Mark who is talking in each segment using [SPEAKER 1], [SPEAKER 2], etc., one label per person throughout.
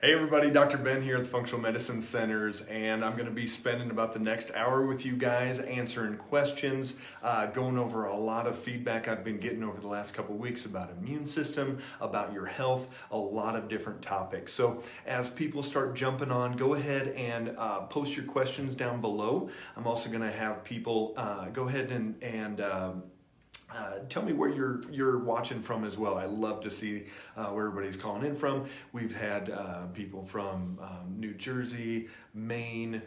[SPEAKER 1] Hey everybody, Dr. Ben here at the Functional Medicine Centers, and I'm going to be spending about the next hour with you guys answering questions, going over a lot of feedback I've been getting over the last couple weeks about immune system, about your health, a lot of different topics. So as people start jumping on, go ahead and post your questions down below. I'm also going to have people go ahead and tell me where you're watching from as well. I love to see where everybody's calling in from. We've had people from New Jersey, Maine,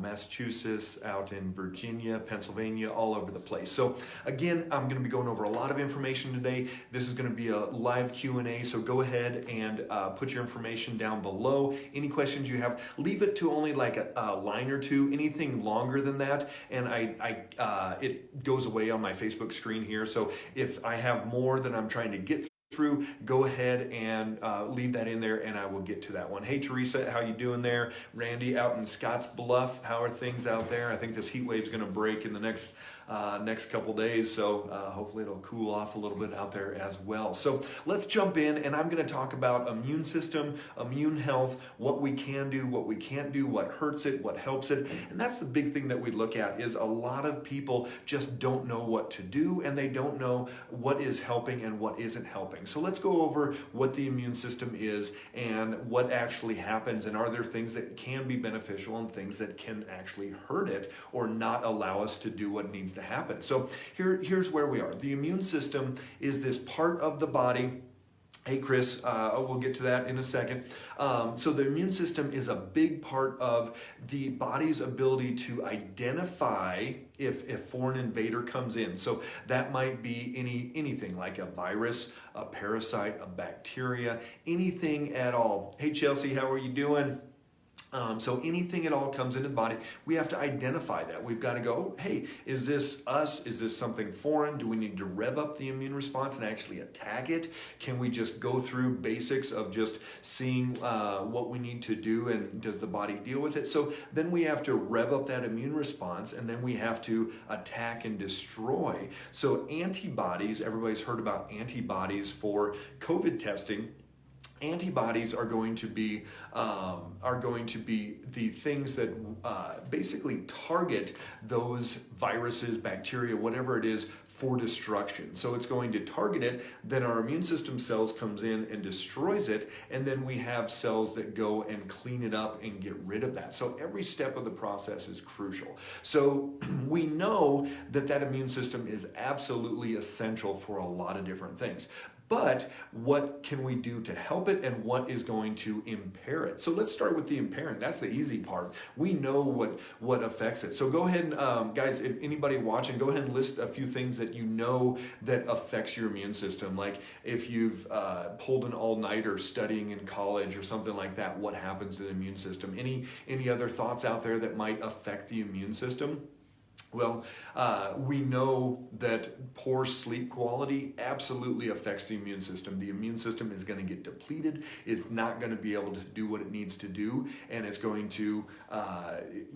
[SPEAKER 1] Massachusetts, out in Virginia, Pennsylvania, all over the place. So again, I'm going to be going over a lot of information today. This is going to be a live Q&A, so go ahead and put your information down below. Any questions you have, leave it to only like a line or two. Anything longer than that, and it goes away on my Facebook screen here. So if I have more than I'm trying to get through, go ahead and leave that in there and I will get to that one. Hey Teresa, how you doing there? Randy out in Scotts Bluff, how are things out there? I think this heat wave's going to break in the next couple days, so hopefully it'll cool off a little bit out there as well. So let's jump in, and I'm going to talk about immune system, immune health, what we can do, what we can't do, what hurts it, what helps it. And that's the big thing that we look at, is a lot of people just don't know what to do, and they don't know what is helping and what isn't helping. So let's go over what the immune system is and what actually happens, and are there things that can be beneficial and things that can actually hurt it or not allow us to do what needs to happen. So here's where we are. The immune system is this part of the body. Hey Chris, we'll get to that in a second. So the immune system is a big part of the body's ability to identify if a foreign invader comes in. So that might be anything like a virus, a parasite, a bacteria, anything at all. Hey Chelsea, how are you doing? So anything at all comes into the body, we have to identify that. We've got to go, hey, is this us? Is this something foreign? Do we need to rev up the immune response and actually attack it? Can we just go through basics of just seeing what we need to do, and does the body deal with it? So then we have to rev up that immune response, and then we have to attack and destroy. So antibodies, everybody's heard about antibodies for COVID testing. Antibodies are going to be the things that basically target those viruses, bacteria, whatever it is, for destruction. So it's going to target it, then our immune system cells comes in and destroys it, and then we have cells that go and clean it up and get rid of that. So every step of the process is crucial. So we know that immune system is absolutely essential for a lot of different things. But what can we do to help it, and what is going to impair it? So let's start with the impairing. That's the easy part. We know what affects it. So go ahead and, guys, if anybody watching, go ahead and list a few things that you know that affects your immune system. Like if you've pulled an all-nighter studying in college or something like that, what happens to the immune system? Any other thoughts out there that might affect the immune system? Well, we know that poor sleep quality absolutely affects the immune system. The immune system is going to get depleted. It's not going to be able to do what it needs to do, and it's going to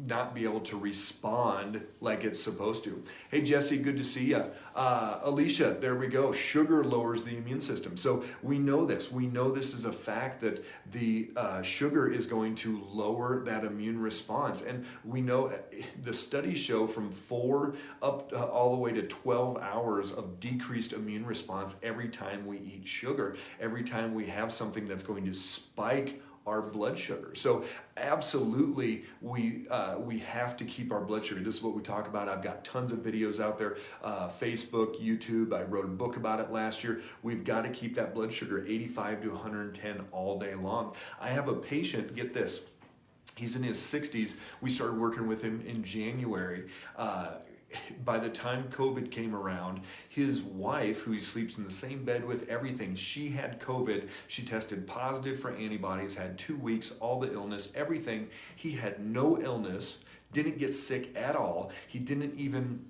[SPEAKER 1] not be able to respond like it's supposed to. Hey, Jesse, good to see you. Alicia, there we go. Sugar lowers the immune system. So we know this. We know this is a fact, that the sugar is going to lower that immune response. And we know the studies show from 4 up all the way to 12 hours of decreased immune response every time we eat sugar, every time we have something that's going to spike our blood sugar. So absolutely, we have to keep our blood sugar. This is what we talk about. I've got tons of videos out there, Facebook, YouTube. I wrote a book about it last year. We've got to keep that blood sugar 85 to 110 all day long. I have a patient, get this, he's in his 60s. We started working with him in January. By the time COVID came around, his wife, who he sleeps in the same bed with, everything, she had COVID. She tested positive for antibodies, had 2 weeks, all the illness, everything. He had no illness, didn't get sick at all. He didn't even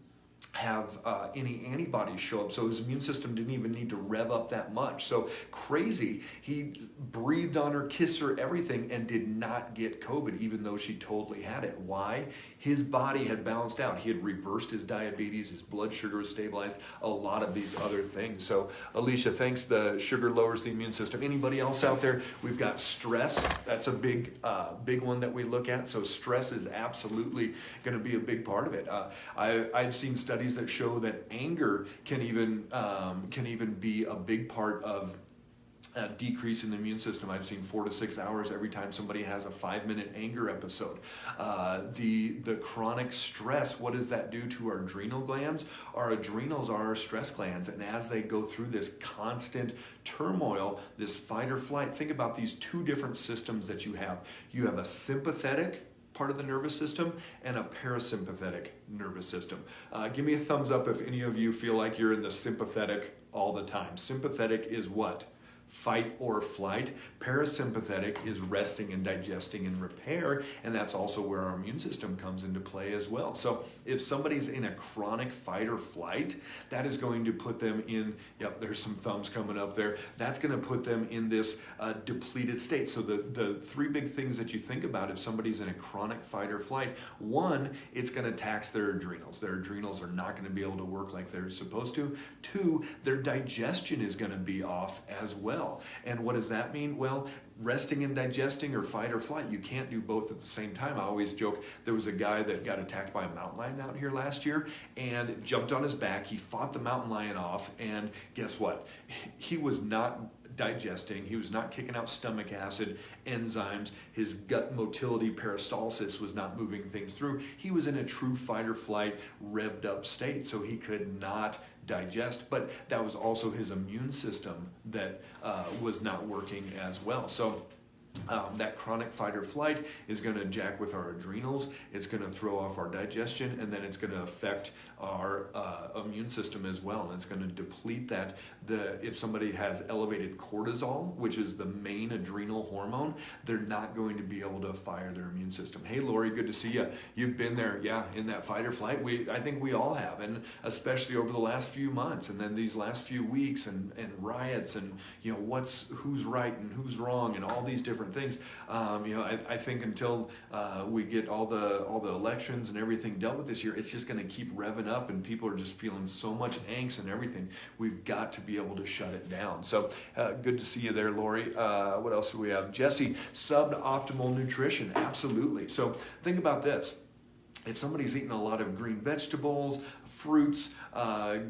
[SPEAKER 1] have any antibodies show up, so his immune system didn't even need to rev up that much. So crazy, he breathed on her, kissed her, everything, and did not get COVID, even though she totally had it. Why? His body had balanced out. He had reversed his diabetes, his blood sugar was stabilized, a lot of these other things. So Alicia, thanks. The sugar lowers the immune system. Anybody else out there? We've got stress. That's a big one that we look at. So stress is absolutely going to be a big part of it. I've seen studies that show that anger can even be a big part of decrease in the immune system. I've seen 4 to 6 hours every time somebody has a 5-minute anger episode. The chronic stress, what does that do to our adrenal glands? Our adrenals are our stress glands, and as they go through this constant turmoil, this fight or flight, think about these two different systems that you have. You have a sympathetic part of the nervous system and a parasympathetic nervous system. Give me a thumbs up if any of you feel like you're in the sympathetic all the time. Sympathetic is what? Fight or flight. Parasympathetic is resting and digesting and repair, and that's also where our immune system comes into play as well. So if somebody's in a chronic fight or flight, that is going to put them in, yep, there's some thumbs coming up there, that's going to put them in this depleted state. So the three big things that you think about if somebody's in a chronic fight or flight: one, it's going to tax their adrenals. Their adrenals are not going to be able to work like they're supposed to. Two, their digestion is going to be off as well. And what does that mean? Well, resting and digesting or fight or flight, you can't do both at the same time. I always joke, there was a guy that got attacked by a mountain lion out here last year and jumped on his back. He fought the mountain lion off, and guess what? He was not digesting, he was not kicking out stomach acid, enzymes, his gut motility, peristalsis was not moving things through. He was in a true fight or flight, revved up state, so he could not digest, but that was also his immune system that was not working as well. So that chronic fight or flight is going to jack with our adrenals, it's going to throw off our digestion, and then it's going to affect our immune system as well, and it's going to deplete that. If somebody has elevated cortisol, which is the main adrenal hormone, they're not going to be able to fire their immune system. Hey Lori, good to see you. You've been there, yeah, in that fight or flight. I think we all have, and especially over the last few months, and then these last few weeks, and riots, and who's right and who's wrong, and all these different things. I think until we get all the elections and everything dealt with this year, it's just going to keep revving up, and people are just feeling so much angst and everything. We've got to be able to shut it down. So good to see you there, Lori. What else do we have? Jesse, suboptimal nutrition. Absolutely. So think about this. If somebody's eating a lot of green vegetables, fruits,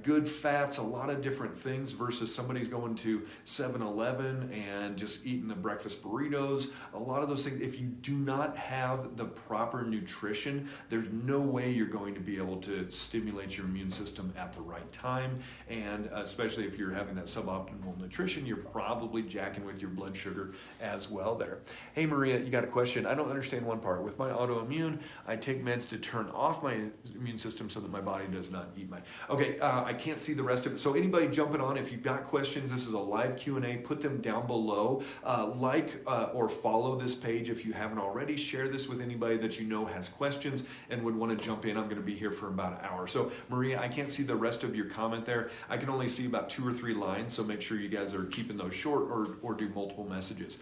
[SPEAKER 1] good fats, a lot of different things, versus somebody's going to 7-Eleven and just eating the breakfast burritos, a lot of those things, if you do not have the proper nutrition, there's no way you're going to be able to stimulate your immune system at the right time. And especially if you're having that suboptimal nutrition, you're probably jacking with your blood sugar as well there. Hey Maria, you got a question? I don't understand one part. With my autoimmune, I take meds to turn off my immune system so that my body does not eat my... Okay, I can't see the rest of it. So anybody jumping on, if you've got questions, this is a live Q&A, put them down below. Or follow this page if you haven't already. Share this with anybody that you know has questions and would want to jump in. I'm going to be here for about an hour. So Maria, I can't see the rest of your comment there. I can only see about 2 or 3 lines, so make sure you guys are keeping those short or do multiple messages.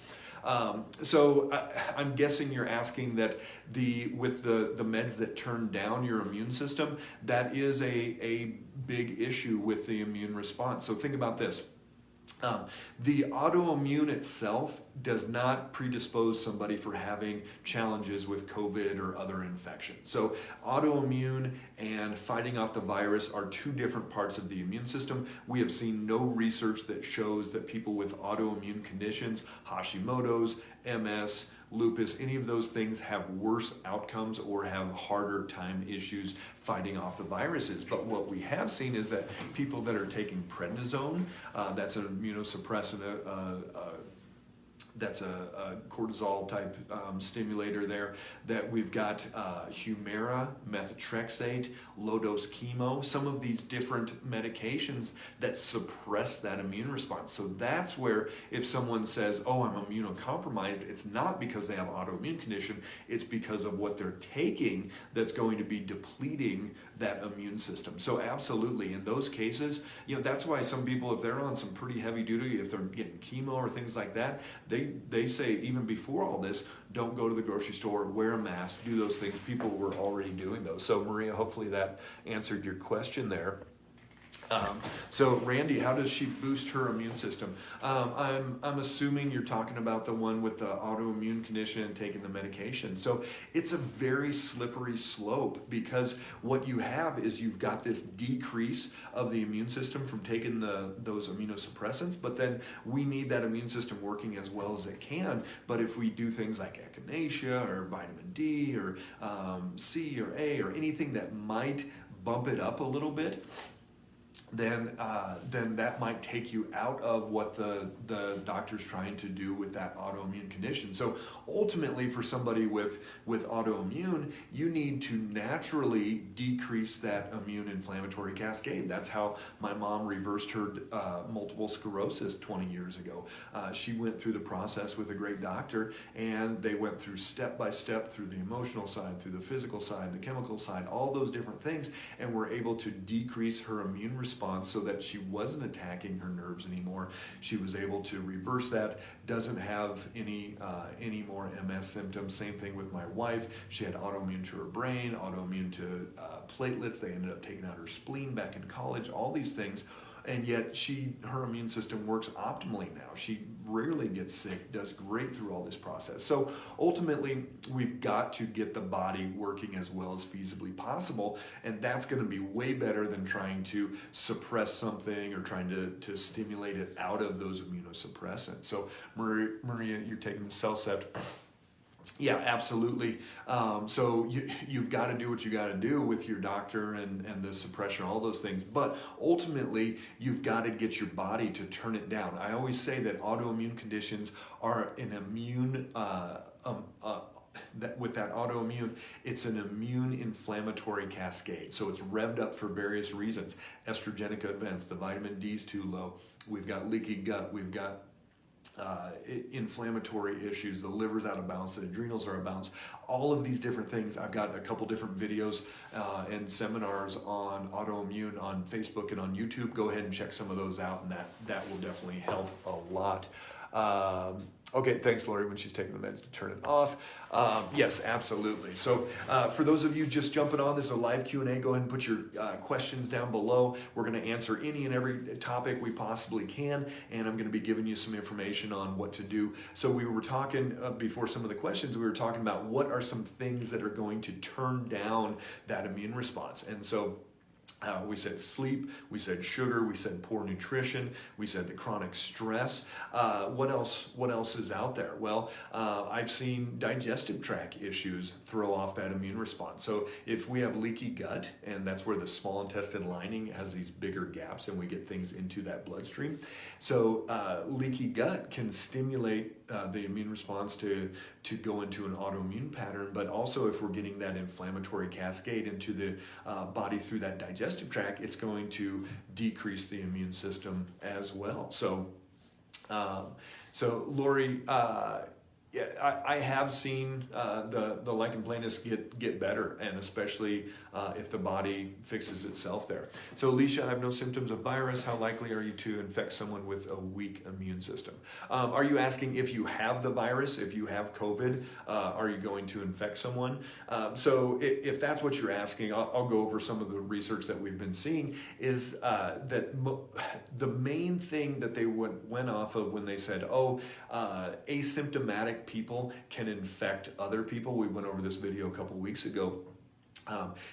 [SPEAKER 1] So I'm guessing you're asking that with the meds that turn down your immune system, that is a big issue with the immune response. So think about this. The autoimmune itself does not predispose somebody for having challenges with COVID or other infections. So autoimmune and fighting off the virus are 2 different parts of the immune system. We have seen no research that shows that people with autoimmune conditions, Hashimoto's, MS, lupus, any of those things have worse outcomes or have harder time issues fighting off the viruses. But what we have seen is that people that are taking prednisone, that's an immunosuppressant That's a cortisol type stimulator there. That we've got Humira, methotrexate, low dose chemo, some of these different medications that suppress that immune response. So that's where if someone says, oh, I'm immunocompromised, it's not because they have autoimmune condition, it's because of what they're taking that's going to be depleting that immune system. So absolutely, in those cases, that's why some people, if they're on some pretty heavy duty, if they're getting chemo or things like that, they say even before all this, don't go to the grocery store, wear a mask, do those things. People were already doing those. So Maria, hopefully that answered your question there. So Randy, how does she boost her immune system? I'm assuming you're talking about the one with the autoimmune condition and taking the medication. So it's a very slippery slope, because what you have is you've got this decrease of the immune system from taking those immunosuppressants, but then we need that immune system working as well as it can. But if we do things like echinacea or vitamin D or C or A or anything that might bump it up a little bit, then that might take you out of what the doctor's trying to do with that autoimmune condition. So ultimately, for somebody with autoimmune, you need to naturally decrease that immune inflammatory cascade. That's how my mom reversed her multiple sclerosis 20 years ago. She went through the process with a great doctor, and they went through step by step through the emotional side, through the physical side, the chemical side, all those different things, and were able to decrease her immune response so that she wasn't attacking her nerves anymore. She was able to reverse that, doesn't have any more MS symptoms. Same thing with my wife. She had autoimmune to her brain, autoimmune to platelets. They ended up taking out her spleen back in college, all these things. And yet her immune system works optimally now. She rarely gets sick, does great through all this process. So ultimately, we've got to get the body working as well as feasibly possible, and that's going to be way better than trying to suppress something or trying to stimulate it out of those immunosuppressants. So Maria, you're taking the CellCept. Yeah, absolutely. So you've got to do what you got to do with your doctor and the suppression, all those things. But ultimately, you've got to get your body to turn it down. I always say that autoimmune conditions are an immune, with that autoimmune, it's an immune inflammatory cascade. So it's revved up for various reasons. Estrogenic events, the vitamin D's too low. We've got leaky gut. We've got inflammatory issues, the liver's out of balance, the adrenals are out of balance, all of these different things. I've got a couple different videos and seminars on autoimmune on Facebook and on YouTube. Go ahead and check some of those out, and that will definitely help a lot. Okay, thanks, Lori, when she's taking the meds to turn it off. Yes, absolutely. So for those of you just jumping on, this is a live Q&A. Go ahead and put your questions down below. We're going to answer any and every topic we possibly can, and I'm going to be giving you some information on what to do. So we were talking, before some of the questions, we were talking about what are some things that are going to turn down that immune response. And so we said sleep, we said sugar, we said poor nutrition, we said the chronic stress. What else is out there? Well, I've seen digestive tract issues throw off that immune response. So if we have leaky gut, and that's where the small intestine lining has these bigger gaps and we get things into that bloodstream. So leaky gut can stimulate the immune response to go into an autoimmune pattern, but also if we're getting that inflammatory cascade into the body through that digestive tract, it's going to decrease the immune system as well. So Lori, yeah, I have seen the lichen planus get better, and especially if the body fixes itself there. So Alicia, I have no symptoms of virus. How likely are you to infect someone with a weak immune system? Are you asking if you have the virus, if you have COVID, are you going to infect someone? So if that's what you're asking, I'll go over some of the research that we've been seeing is that the main thing that they went off of when they said, asymptomatic people can infect other people. We went over this video a couple weeks ago.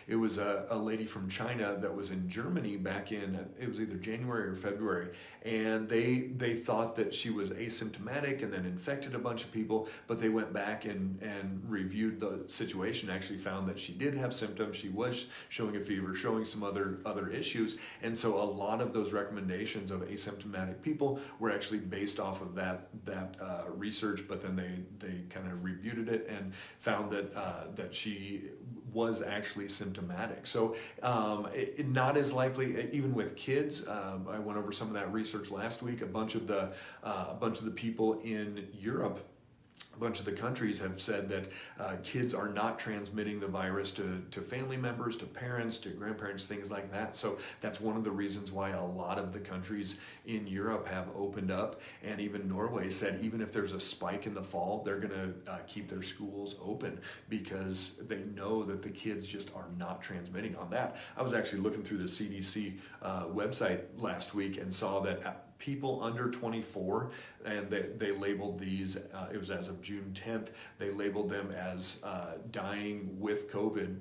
[SPEAKER 1] It was a lady from China that was in Germany back in, it was either January or February, and they thought that she was asymptomatic and then infected a bunch of people, but they went back and reviewed the situation, actually found that she did have symptoms, she was showing a fever, showing some other issues, and so a lot of those recommendations of asymptomatic people were actually based off of that research, but then they kind of reviewed it and found that she was actually symptomatic. So not as likely, even with kids. I went over some of that research last week. A bunch of the people in Europe, a bunch of the countries have said that kids are not transmitting the virus to family members, to parents, to grandparents, things like that. So that's one of the reasons why a lot of the countries in Europe have opened up, and even Norway said even if there's a spike in the fall, they're going to keep their schools open because they know that the kids just are not transmitting on that. I was actually looking through the CDC website last week and saw that people under 24, and they labeled these, it was as of June 10th, they labeled them as dying with COVID.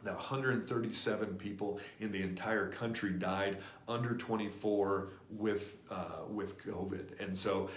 [SPEAKER 1] That 137 people in the entire country died under 24 with COVID, and so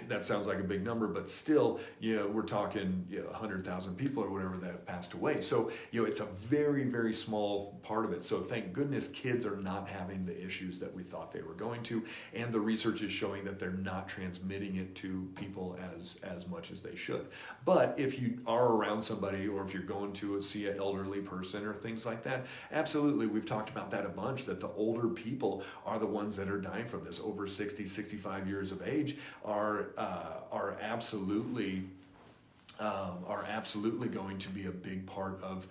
[SPEAKER 1] that sounds like a big number, but still, we're talking 100,000 people or whatever that have passed away. So it's a very, very small part of it. So thank goodness kids are not having the issues that we thought they were going to, and the research is showing that they're not transmitting it to people as much as they should. But if you are around somebody, or if you're going to see an elderly person or things like that, absolutely, we've talked about that a bunch, that the older people are the ones that are dying from this. Over 60, 65 years of age are absolutely going to be a big part of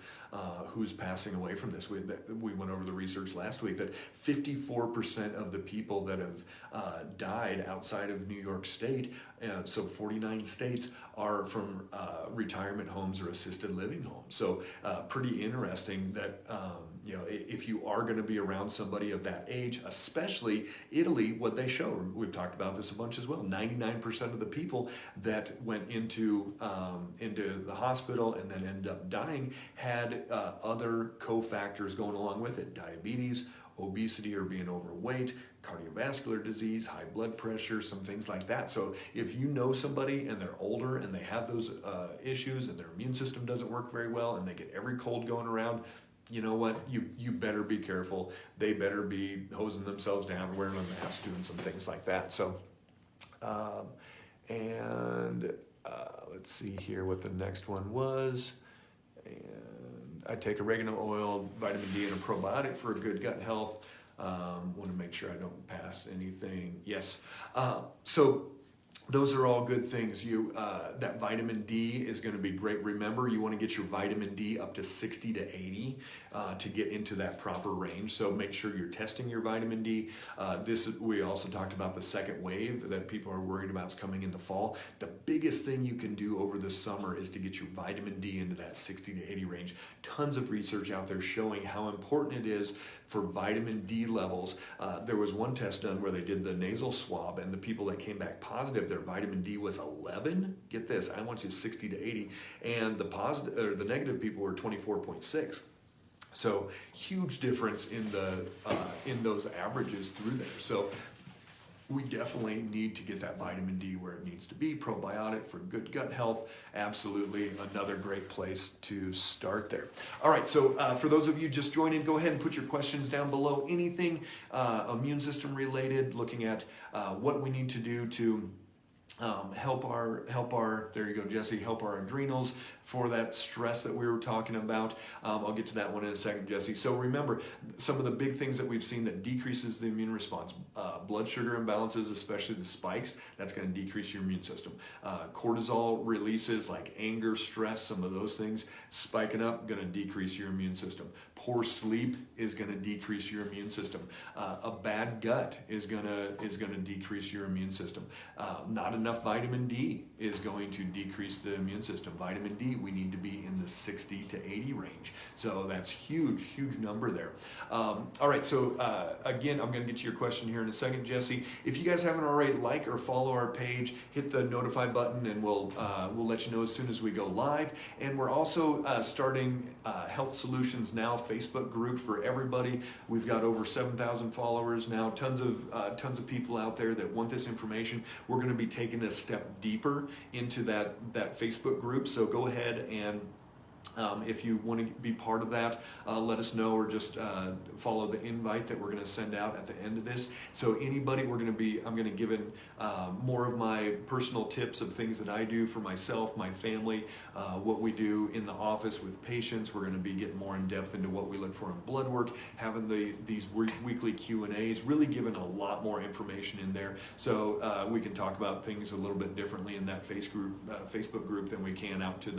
[SPEAKER 1] who's passing away from this. We went over the research last week that 54% of the people that have died outside of New York State, so 49 states, are from retirement homes or assisted living homes. So pretty interesting that if you are going to be around somebody of that age, especially Italy, what they show, we've talked about this a bunch as well, 99% of the people that went into the hospital and then ended up dying had other cofactors going along with it: diabetes, obesity or being overweight, cardiovascular disease, high blood pressure, some things like that. So if you know somebody and they're older and they have those issues and their immune system doesn't work very well and they get every cold going around, you know what, you better be careful. They better be hosing themselves down, wearing a mask, doing some things like that. So let's see here what the next one was. And I take oregano oil, vitamin D, and a probiotic for a good gut health. Want to make sure I don't pass anything. Yes. So those are all good things. That vitamin D is going to be great. Remember, you want to get your vitamin D up to 60 to 80 to get into that proper range. So make sure you're testing your vitamin D. We also talked about the second wave that people are worried about is coming in the fall. The biggest thing you can do over the summer is to get your vitamin D into that 60 to 80 range. Tons of research out there showing how important it is for vitamin D levels. There was one test done where they did the nasal swab, and the people that came back positive, their vitamin D was 11. Get this, I want you 60 to 80, and the negative people were 24.6. So huge difference in those averages through there. So we definitely need to get that vitamin D where it needs to be. Probiotic for good gut health, absolutely another great place to start there. All right, so for those of you just joining, go ahead and put your questions down below. Anything immune system related, looking at what we need to do to help our there you go, Jesse, help our adrenals for that stress that we were talking about. I'll get to that one in a second, Jesse. So remember, some of the big things that we've seen that decreases the immune response: blood sugar imbalances, especially the spikes, that's going to decrease your immune system. Cortisol releases like anger, stress, some of those things spiking up, going to decrease your immune system. Poor sleep is going to decrease your immune system. A bad gut is going to decrease your immune system. Not enough vitamin D is going to decrease the immune system. Vitamin D, we need to be in the 60 to 80 range. So that's huge number there. All right, so again, I'm going to get to your question here in a second, Jesse. If you guys haven't already, like or follow our page, hit the notify button, and we'll let you know as soon as we go live. And we're also starting Health Solutions Now Facebook group for everybody. We've got over 7,000 followers now, tons of people out there that want this information. We're going to be taking a step deeper into that Facebook group. So go ahead and if you want to be part of that, let us know, or just follow the invite that we're going to send out at the end of this. So anybody, I'm going to give in more of my personal tips of things that I do for myself, my family, what we do in the office with patients. We're going to be getting more in depth into what we look for in blood work, having these weekly Q&As, really giving a lot more information in there. So we can talk about things a little bit differently in that Facebook group than we can out to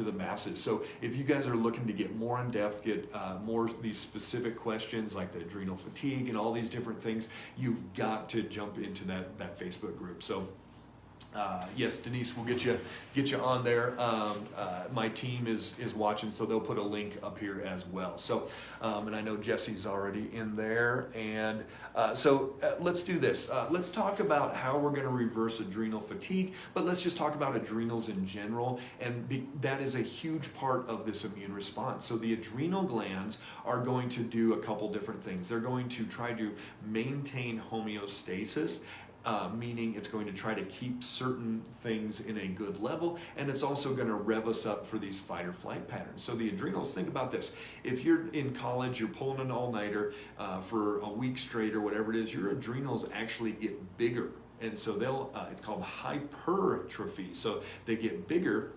[SPEAKER 1] the masses. So if you guys are looking to get more in depth, get more of these specific questions like the adrenal fatigue and all these different things, you've got to jump into that Facebook group. So yes, Denise, we'll get you on there. My team is watching, so they'll put a link up here as well. So, and I know Jesse's already in there. And so let's do this. Let's talk about how we're going to reverse adrenal fatigue, but let's just talk about adrenals in general. And that is a huge part of this immune response. So the adrenal glands are going to do a couple different things. They're going to try to maintain homeostasis, meaning it's going to try to keep certain things in a good level, and it's also going to rev us up for these fight or flight patterns. So the adrenals, think about this. If you're in college, you're pulling an all-nighter for a week straight or whatever it is, your adrenals actually get bigger. And so it's called hypertrophy. So they get bigger.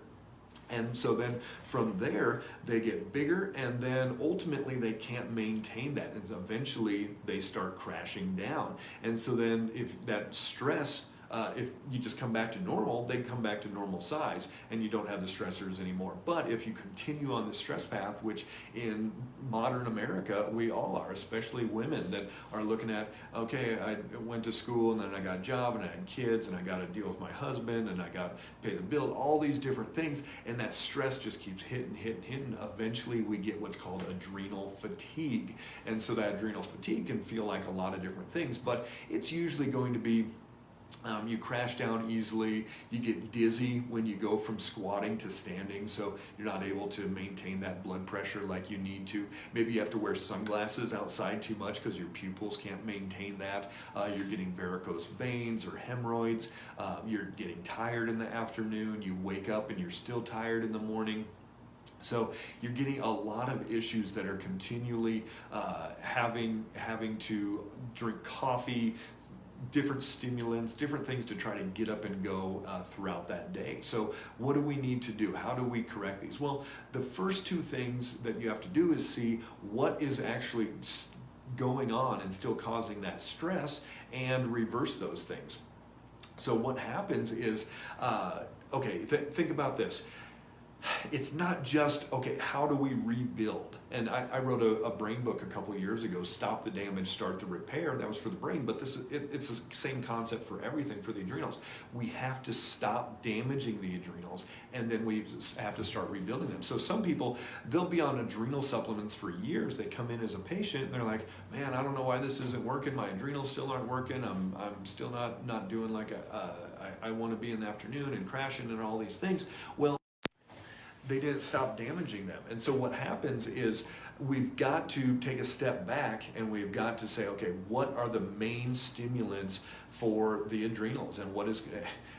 [SPEAKER 1] And so then from there, they get bigger, and then ultimately they can't maintain that. And eventually they start crashing down. And so then if that stress, if you just come back to normal, they come back to normal size, and you don't have the stressors anymore. But if you continue on the stress path, which in modern America we all are, especially women that are looking at, okay, I went to school and then I got a job and I had kids and I got to deal with my husband and I got to pay the bill, all these different things, and that stress just keeps hitting. Eventually we get what's called adrenal fatigue. And so that adrenal fatigue can feel like a lot of different things, but it's usually going to be you crash down easily, you get dizzy when you go from squatting to standing, so you're not able to maintain that blood pressure like you need to. Maybe you have to wear sunglasses outside too much because your pupils can't maintain that. You're getting varicose veins or hemorrhoids. You're getting tired in the afternoon. You wake up and you're still tired in the morning. So you're getting a lot of issues that are continually having to drink coffee, different stimulants, different things to try to get up and go throughout that day. So what do we need to do? How do we correct these? Well, the first two things that you have to do is see what is actually going on and still causing that stress, and reverse those things. So what happens is, think about this. It's not just, okay, how do we rebuild? And I wrote a brain book a couple of years ago, Stop the Damage, Start the Repair. That was for the brain, but it's the same concept for everything, for the adrenals. We have to stop damaging the adrenals, and then we have to start rebuilding them. So some people, they'll be on adrenal supplements for years. They come in as a patient, and they're like, man, I don't know why this isn't working. My adrenals still aren't working. I'm still not doing like I want to be in the afternoon and crashing and all these things. Well, they didn't stop damaging them. And so what happens is we've got to take a step back, and we've got to say, okay, what are the main stimulants for the adrenals, and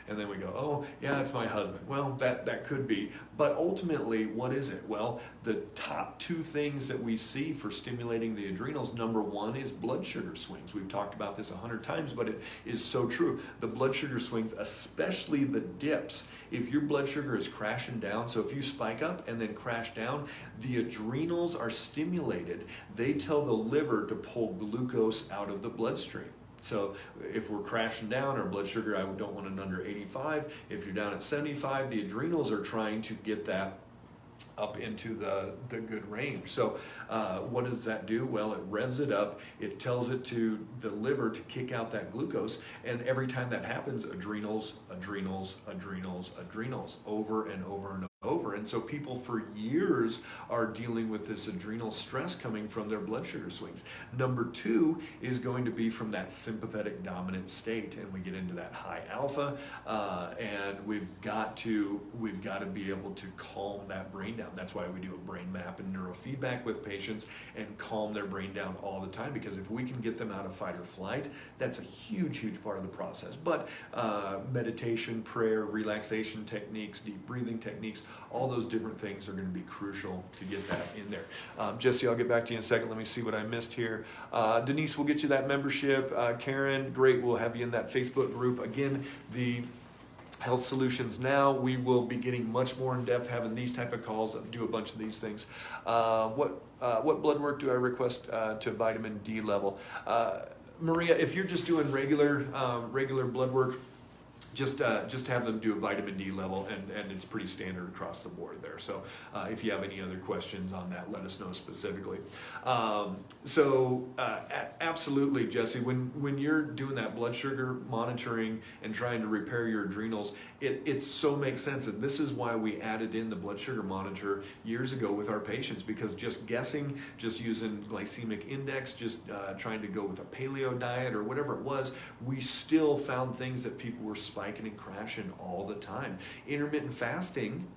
[SPEAKER 1] and then we go, oh yeah, it's my husband. Well, that could be, but ultimately, what is it? Well, the top two things that we see for stimulating the adrenals, number one is blood sugar swings. We've talked about this 100 times, but it is so true. The blood sugar swings, especially the dips, if your blood sugar is crashing down, so if you spike up and then crash down, the adrenals are stimulated. They tell the liver to pull glucose out of the bloodstream. So if we're crashing down, our blood sugar, I don't want it under 85. If you're down at 75, the adrenals are trying to get that up into the good range. So what does that do? Well, it revs it up. It tells it to the liver to kick out that glucose. And every time that happens, adrenals, over and over and over. And so people for years are dealing with this adrenal stress coming from their blood sugar swings. Number two is going to be from that sympathetic dominant state, and we get into that high alpha, and we've got to be able to calm that brain down. That's why we do a brain map and neurofeedback with patients and calm their brain down all the time, because if we can get them out of fight or flight, that's a huge part of the process. But meditation, prayer, relaxation techniques, deep breathing techniques, all those different things are going to be crucial to get that in there. Jesse, I'll get back to you in a second. Let me see what I missed here. Denise, we'll get you that membership. Karen, great. We'll have you in that Facebook group. Again, the Health Solutions Now, we will be getting much more in depth, having these type of calls, do a bunch of these things. What blood work do I request to vitamin D level? Maria, if you're just doing regular blood work, just have them do a vitamin D level, and it's pretty standard across the board there. So if you have any other questions on that, let us know specifically. Absolutely, Jesse, when you're doing that blood sugar monitoring and trying to repair your adrenals, it so makes sense. And this is why we added in the blood sugar monitor years ago with our patients, because just guessing, just using glycemic index, just trying to go with a paleo diet or whatever it was, we still found things that people were spiking and crashing all the time. Intermittent fasting,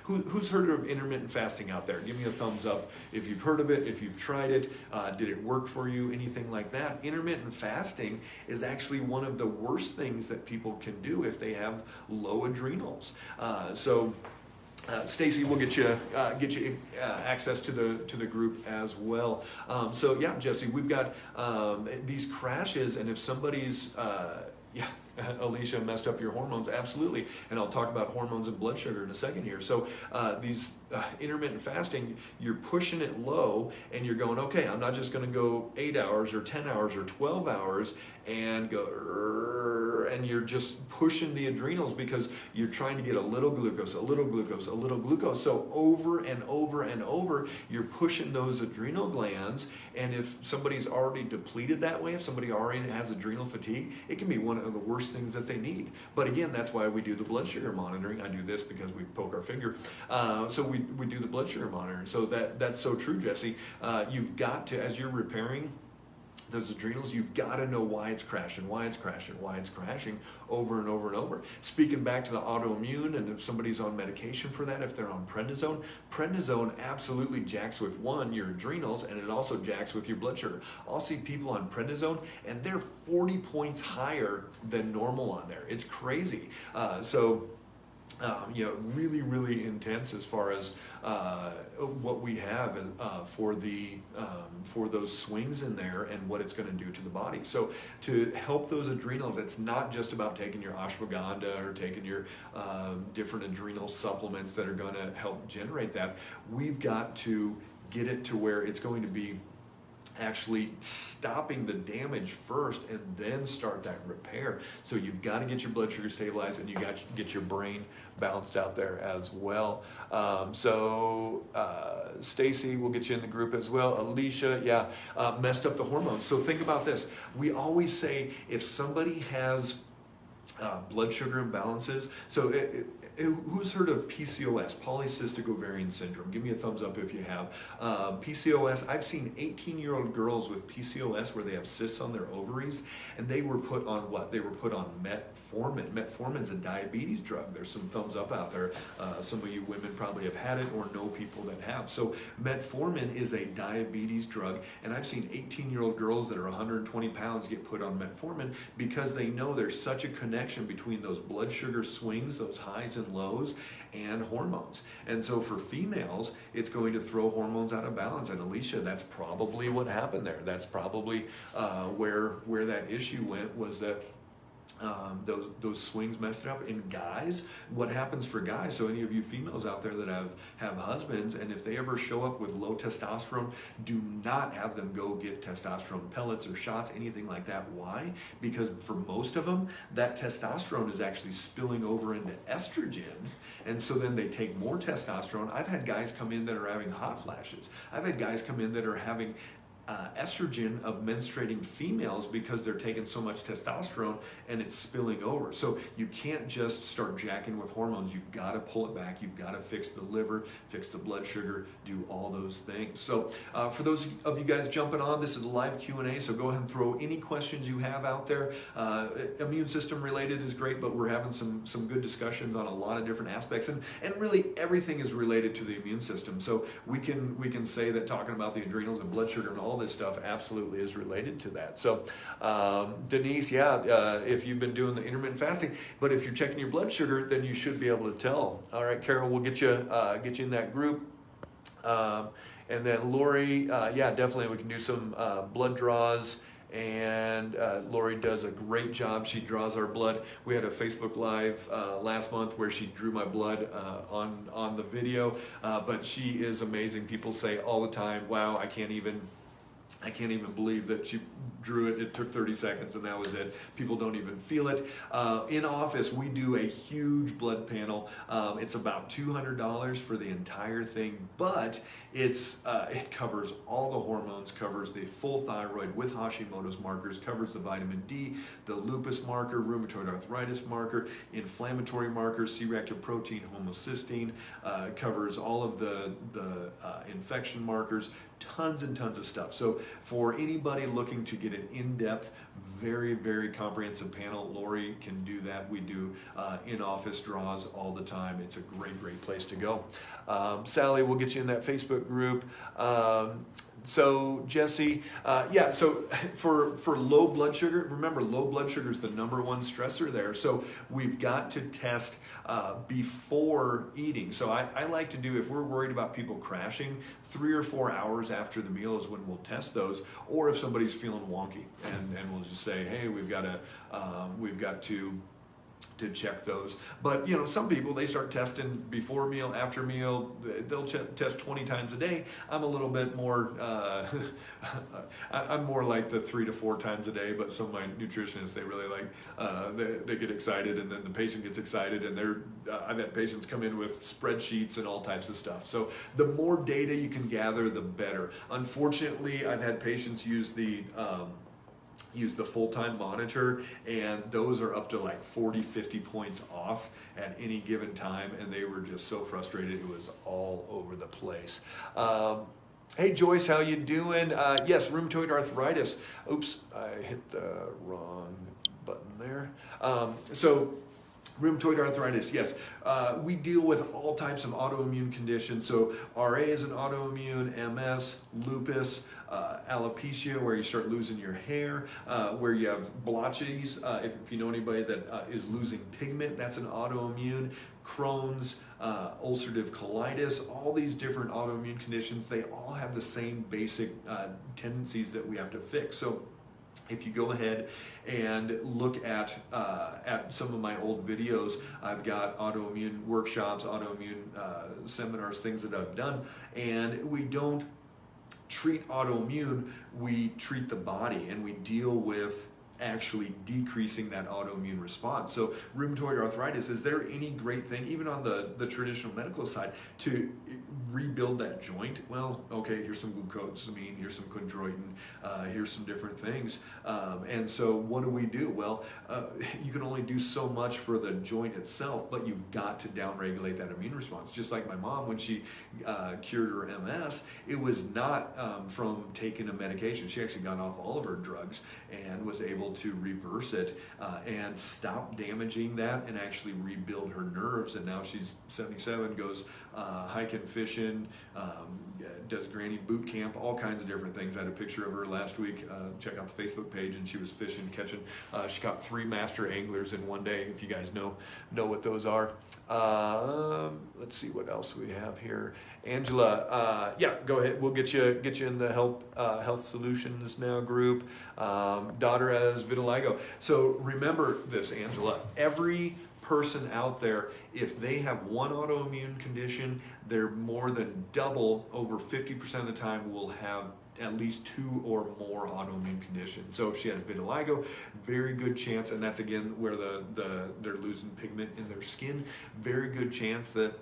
[SPEAKER 1] who's heard of intermittent fasting out there? Give me a thumbs up if you've heard of it, if you've tried it, did it work for you, anything like that. Intermittent fasting is actually one of the worst things that people can do if they have low adrenals. Stacy will get you access to the group as well. Jesse, we've got these crashes, and if somebody's Alicia messed up your hormones, absolutely, and I'll talk about hormones and blood sugar in a second here. So these intermittent fasting, you're pushing it low, and you're going, okay, I'm not just going to go 8 hours or 10 hours or 12 hours and go, and you're just pushing the adrenals because you're trying to get a little glucose, a little glucose, a little glucose. So over and over and over, you're pushing those adrenal glands. And if somebody's already depleted that way, if somebody already has adrenal fatigue, it can be one of the worst things that they need. But again, that's why we do the blood sugar monitoring. I do this because we poke our finger. So we do the blood sugar monitoring. So that's so true, Jesse. You've got to, as you're repairing those adrenals, you've got to know why it's crashing over and over and over. Speaking back to the autoimmune, and if somebody's on medication for that, if they're on prednisone absolutely jacks with your adrenals, and it also jacks with your blood sugar. I'll see people on prednisone, and they're 40 points higher than normal on there. It's crazy. Really, really intense as far as what we have for those swings in there and what it's going to do to the body. So to help those adrenals, it's not just about taking your ashwagandha or taking your different adrenal supplements that are going to help generate that. We've got to get it to where it's going to be actually stopping the damage first and then start that repair. So you've got to get your blood sugar stabilized, and you got to get your brain balanced out there as well. Stacy will get you in the group as well. Alicia, messed up the hormones. So think about this. We always say if somebody has blood sugar imbalances, so who's heard of PCOS, polycystic ovarian syndrome? Give me a thumbs up if you have. PCOS, I've seen 18-year-old girls with PCOS where they have cysts on their ovaries, and they were put on what? They were put on metformin. Metformin's a diabetes drug. There's some thumbs up out there. Some of you women probably have had it or know people that have. So metformin is a diabetes drug, and I've seen 18-year-old girls that are 120 pounds get put on metformin because they know there's such a connection between those blood sugar swings, those highs and lows, and hormones. And so for females, it's going to throw hormones out of balance. And Alicia, that's probably what happened there. That's probably where that issue went, was that those swings messed it up. And guys, what happens for guys? So any of you females out there that have husbands, and if they ever show up with low testosterone, do not have them go get testosterone pellets or shots, anything like that. Why? Because for most of them, that testosterone is actually spilling over into estrogen, and so then they take more testosterone. I've had guys come in that are having hot flashes. I've had guys come in that are having estrogen of menstruating females because they're taking so much testosterone and it's spilling over. So you can't just start jacking with hormones. You've got to pull it back. You've got to fix the liver, fix the blood sugar, do all those things. So for those of you guys jumping on, this is a live Q&A, so go ahead and throw any questions you have out there. Immune system related is great, but we're having some good discussions on a lot of different aspects, and really everything is related to the immune system. So we can say that talking about the adrenals and blood sugar and all this stuff absolutely is related to that. So Denise, if you've been doing the intermittent fasting, but if you're checking your blood sugar, then you should be able to tell. All right, Carol, we'll get you in that group. And then Lori, definitely we can do some blood draws. And Lori does a great job. She draws our blood. We had a Facebook Live last month where she drew my blood on the video, but she is amazing. People say all the time, wow, I can't even believe that she drew it. It took 30 seconds and that was it. People don't even feel it. In office, we do a huge blood panel. It's about $200 for the entire thing, but it covers all the hormones, covers the full thyroid with Hashimoto's markers, covers the vitamin D, the lupus marker, rheumatoid arthritis marker, inflammatory markers, C-reactive protein, homocysteine, covers all of the infection markers, tons and tons of stuff. So for anybody looking to get an in-depth, very, very comprehensive panel, Lori can do that. We do in-office draws all the time. It's a great, great place to go. Sally, we'll get you in that Facebook group. So Jesse, so for low blood sugar, remember low blood sugar is the number one stressor there. So we've got to test before eating. So I like to do, if we're worried about people crashing, 3 or 4 hours after the meal is when we'll test those. Or if somebody's feeling wonky, and we'll just say, hey, we've got to check those. But some people, they start testing before meal, after meal. They'll test 20 times a day. I'm a little bit more I'm more like the 3 to 4 times a day, but some of my nutritionists, they really like they get excited, and then the patient gets excited, and I've had patients come in with spreadsheets and all types of stuff. So the more data you can gather, the better. Unfortunately, I've had patients use the full-time monitor, and those are up to like 40-50 points off at any given time, and they were just so frustrated. It was all over the place. Hey Joyce, how you doing? Yes, rheumatoid arthritis. Oops, I hit the wrong button there. So rheumatoid arthritis, yes. We deal with all types of autoimmune conditions. So RA is an autoimmune, MS, lupus, alopecia, where you start losing your hair, where you have blotches. If you know anybody that is losing pigment, that's an autoimmune. Crohn's, ulcerative colitis, all these different autoimmune conditions, they all have the same basic tendencies that we have to fix. So if you go ahead and look at some of my old videos, I've got autoimmune workshops, autoimmune seminars, things that I've done, and we don't treat autoimmune, we treat the body, and we deal with actually decreasing that autoimmune response. So rheumatoid arthritis, is there any great thing, even on the traditional medical side, to rebuild that joint? Well, okay, here's some glucosamine, here's some chondroitin, here's some different things. And so what do? Well, you can only do so much for the joint itself, but you've got to downregulate that immune response. Just like my mom, when she cured her MS, it was not from taking a medication. She actually got off all of her drugs and was able to reverse it and stop damaging that and actually rebuild her nerves. And now she's 77, goes hiking, fishing, does granny boot camp, all kinds of different things. I had a picture of her last week. Check out the Facebook page, and she was fishing, catching. She caught 3 master anglers in one day, if you guys know what those are. Let's see what else we have here. Angela, go ahead. We'll get you in the Health Solutions Now group. Daughter has has vitiligo. So remember this, Angela, every person out there, if they have one autoimmune condition, they're more than double, over 50% of the time will have at least 2 or more autoimmune conditions. So if she has vitiligo, very good chance, and that's again where they're losing pigment in their skin, very good chance that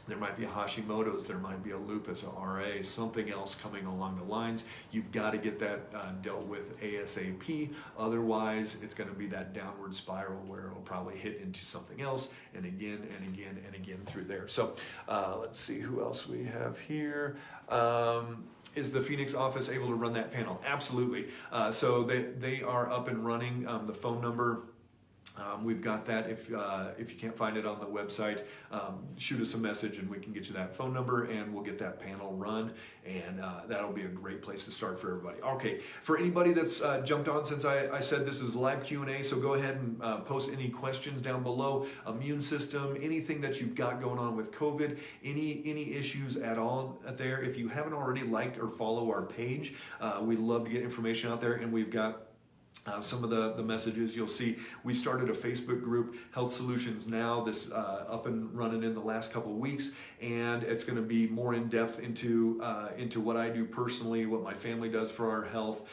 [SPEAKER 1] there might be a Hashimoto's, there might be a lupus, a RA, something else coming along the lines. You've got to get that dealt with ASAP. Otherwise, it's going to be that downward spiral where it'll probably hit into something else, and again and again and again through there. So let's see who else we have here. Is the Phoenix office able to run that panel? Absolutely. So they are up and running. The phone number, we've got that. If you can't find it on the website, shoot us a message and we can get you that phone number and we'll get that panel run, and that'll be a great place to start for everybody. Okay, for anybody that's jumped on since I said this is live Q&A, so go ahead and post any questions down below. Immune system, anything that you've got going on with COVID, any issues at all there. If you haven't already liked or follow our page, we love to get information out there, and we've got some of the messages you'll see. We started a Facebook group, Health Solutions Now, this up and running in the last couple of weeks, and it's going to be more in depth into what I do personally, what my family does for our health.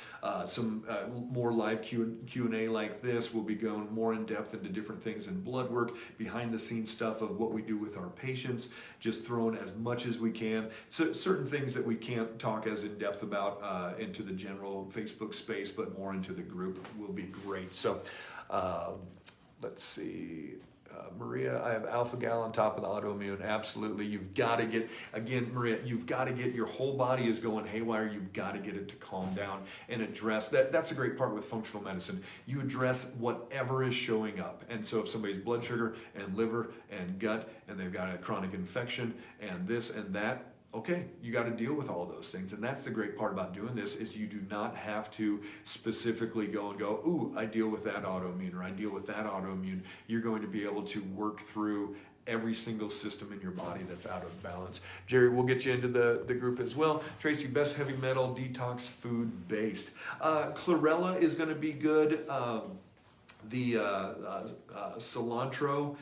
[SPEAKER 1] Some more live Q&A like this. We'll be going more in depth into different things in blood work, behind the scenes stuff of what we do with our patients, just throwing as much as we can. So certain things that we can't talk as in depth about into the general Facebook space, but more into the group will be great. So let's see. Maria, I have alpha-gal on top of the autoimmune. Absolutely. You've got to get, again, Maria, you've got to get, your whole body is going haywire. You've got to get it to calm down and address that. That's the great part with functional medicine. You address whatever is showing up. And so if somebody's blood sugar and liver and gut, and they've got a chronic infection and this and that, okay, you got to deal with all those things. And that's the great part about doing this, is you do not have to specifically go, ooh, I deal with that autoimmune, or I deal with that autoimmune. You're going to be able to work through every single system in your body that's out of balance. Jerry, we'll get you into the group as well. Tracy, best heavy metal detox food based. Chlorella is going to be good. Cilantro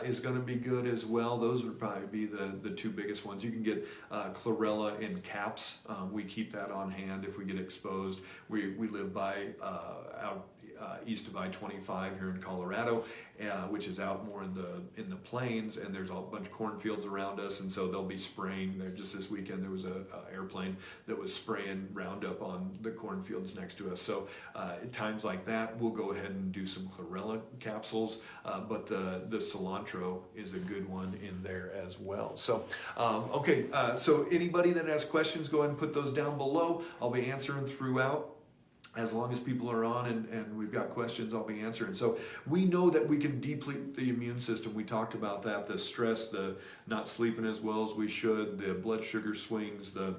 [SPEAKER 1] is going to be good as well. Those would probably be the two biggest ones. You can get chlorella in caps. We keep that on hand if we get exposed. We live by out east of I-25 here in Colorado, which is out more in the plains, and there's a bunch of cornfields around us, and so they'll be spraying. Just this weekend there was a airplane that was spraying Roundup on the cornfields next to us. So at times like that, we'll go ahead and do some chlorella capsules, but the cilantro is a good one in there as well. So okay, so anybody that has questions, go ahead and put those down below. I'll be answering throughout. As long as people are on and we've got questions, I'll be answering. So we know that we can deplete the immune system. We talked about that, the stress, the not sleeping as well as we should, the blood sugar swings, the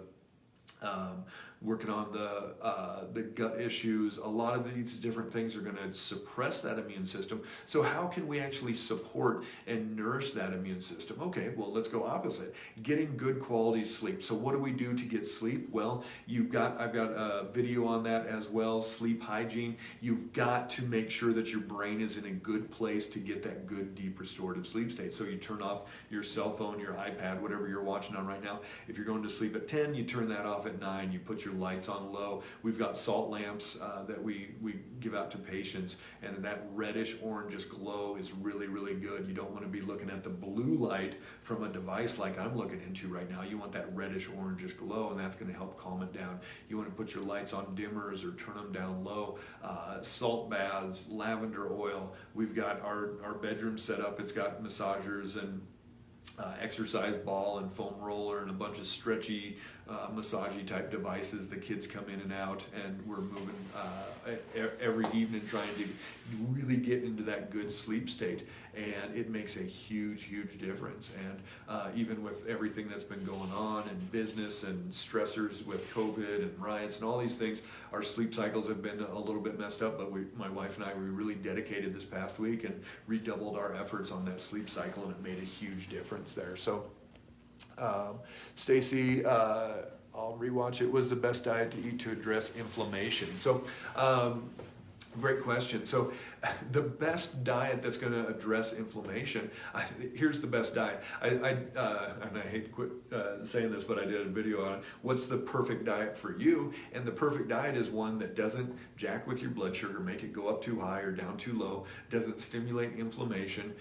[SPEAKER 1] working on the gut issues. A lot of these different things are going to suppress that immune system. So how can we actually support and nourish that immune system? Okay, well, let's go opposite. Getting good quality sleep. So what do we do to get sleep? Well, I've got a video on that as well, sleep hygiene. You've got to make sure that your brain is in a good place to get that good, deep, restorative sleep state. So you turn off your cell phone, your iPad, whatever you're watching on right now. If you're going to sleep at 10, you turn that off at 9. You put your lights on low. We've got salt lamps that we give out to patients, and that reddish orangish glow is really, really good. You don't want to be looking at the blue light from a device like I'm looking into right now. You want that reddish orangish glow, and that's going to help calm it down. You want to put your lights on dimmers or turn them down low. Salt baths, lavender oil. We've got our bedroom set up. It's got massagers and exercise ball and foam roller and a bunch of stretchy massagey type devices. The kids come in and out, and we're moving every evening trying to really get into that good sleep state, and it makes a huge difference. And even with everything that's been going on in business and stressors with COVID and riots and all these things, our sleep cycles have been a little bit messed up, but my wife and I, we really dedicated this past week and redoubled our efforts on that sleep cycle, and it made a huge difference there. So Stacy, I'll rewatch it. Was the best diet to eat to address inflammation? So Great question. So the best diet that's going to address inflammation, here's the best diet. And I hate to quit saying this, but I did a video on it. What's the perfect diet for you? And the perfect diet is one that doesn't jack with your blood sugar, make it go up too high or down too low, doesn't stimulate inflammation,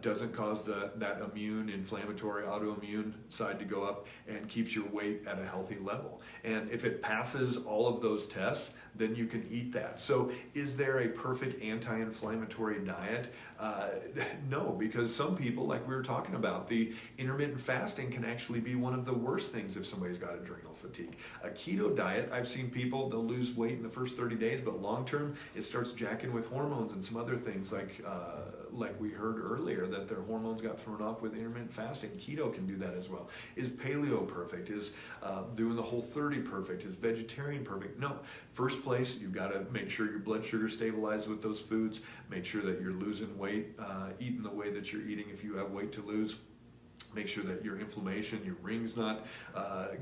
[SPEAKER 1] doesn't cause that immune, inflammatory, autoimmune side to go up, and keeps your weight at a healthy level. And if it passes all of those tests, then you can eat that. So is there a perfect anti-inflammatory diet? No, because some people, like we were talking about, the intermittent fasting can actually be one of the worst things if somebody's got adrenal fatigue. A keto diet, I've seen people, they'll lose weight in the first 30 days, but long term, it starts jacking with hormones and some other things like we heard earlier, that their hormones got thrown off with intermittent fasting. Keto can do that as well. Is paleo perfect? Is doing the Whole30 perfect? Is vegetarian perfect? No. First place, you've got to make sure your blood sugar stabilizes with those foods. Make sure that you're losing weight, eating the way that you're eating if you have weight to lose. Make sure that your inflammation, your ring's not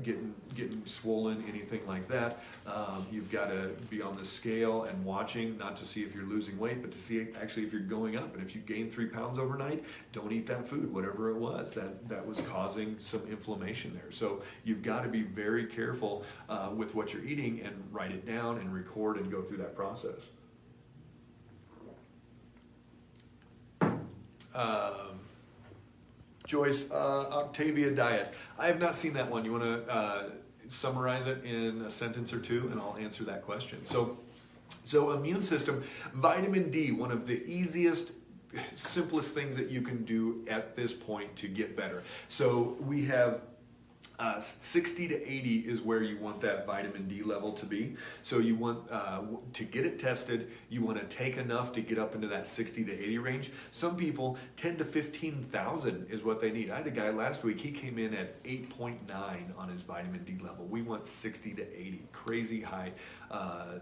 [SPEAKER 1] getting swollen, anything like that. You've got to be on the scale and watching, not to see if you're losing weight, but to see actually if you're going up. And if you gain 3 pounds overnight, don't eat that food, whatever it was that was causing some inflammation there. So you've got to be very careful with what you're eating, and write it down and record and go through that process. Joyce, Octavia diet. I have not seen that one. You want to summarize it in a sentence or two, and I'll answer that question. So immune system, vitamin D, one of the easiest, simplest things that you can do at this point to get better. So we have 60 to 80 is where you want that vitamin D level to be. So you want to get it tested, you want to take enough to get up into that 60 to 80 range. Some people, 10 to 15,000 is what they need. I had a guy last week, he came in at 8.9 on his vitamin D level. We want 60 to 80, crazy high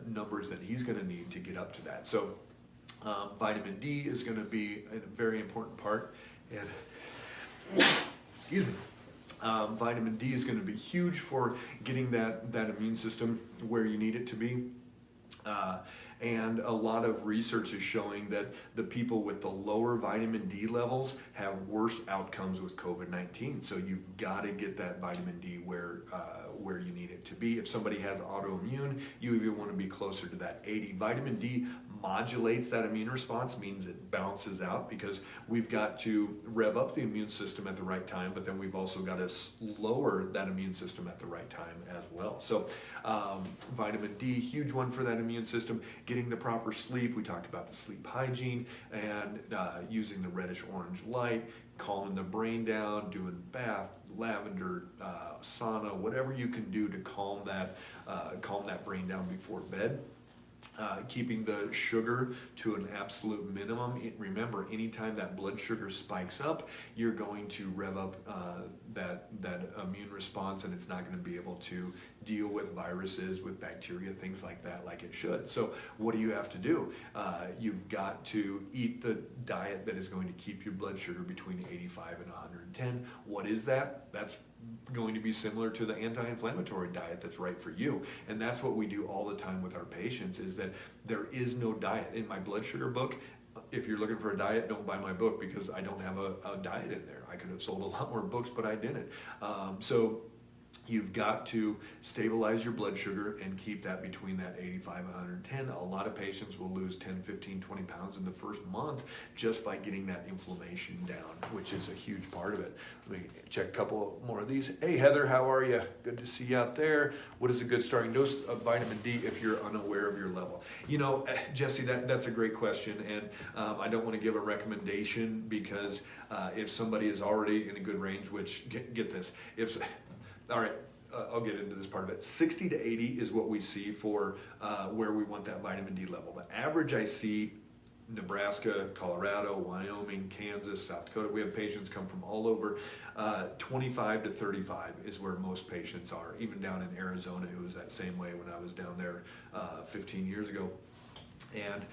[SPEAKER 1] numbers that he's going to need to get up to that. So vitamin D is going to be a very important part. And excuse me. Vitamin D is going to be huge for getting that immune system where you need it to be. And a lot of research is showing that the people with the lower vitamin D levels have worse outcomes with COVID-19. So you've got to get that vitamin D where you need it to be. If somebody has autoimmune, you even want to be closer to that 80. Vitamin D modulates that immune response, means it balances out, because we've got to rev up the immune system at the right time, but then we've also got to lower that immune system at the right time as well. So vitamin D, huge one for that immune system. Getting the proper sleep, we talked about the sleep hygiene, and using the reddish orange light, calming the brain down, doing bath, lavender, sauna, whatever you can do to calm that brain down before bed. Keeping the sugar to an absolute minimum. Remember, anytime that blood sugar spikes up, you're going to rev up that immune response, and it's not going to be able to deal with viruses, with bacteria, things like that, like it should. So what do you have to do? You've got to eat the diet that is going to keep your blood sugar between 85 and 110. What is that? That's going to be similar to the anti-inflammatory diet that's right for you. And that's what we do all the time with our patients, is that there is no diet. In my blood sugar book, if you're looking for a diet, don't buy my book, because I don't have a diet in there. I could have sold a lot more books, but I didn't. So you've got to stabilize your blood sugar and keep that between that 85 and 110. A lot of patients will lose 10, 15, 20 pounds in the first month just by getting that inflammation down, which is a huge part of it. Let me check a couple more of these. Hey, Heather, how are you? Good to see you out there. What is a good starting dose of vitamin D if you're unaware of your level? You know, Jesse, that's a great question, and I don't want to give a recommendation, because if somebody is already in a good range, which, get this, all right, I'll get into this part of it. 60 to 80 is what we see for where we want that vitamin D level. The average I see, Nebraska, Colorado, Wyoming, Kansas, South Dakota, we have patients come from all over. 25 to 35 is where most patients are. Even down in Arizona, it was that same way when I was down there 15 years ago. And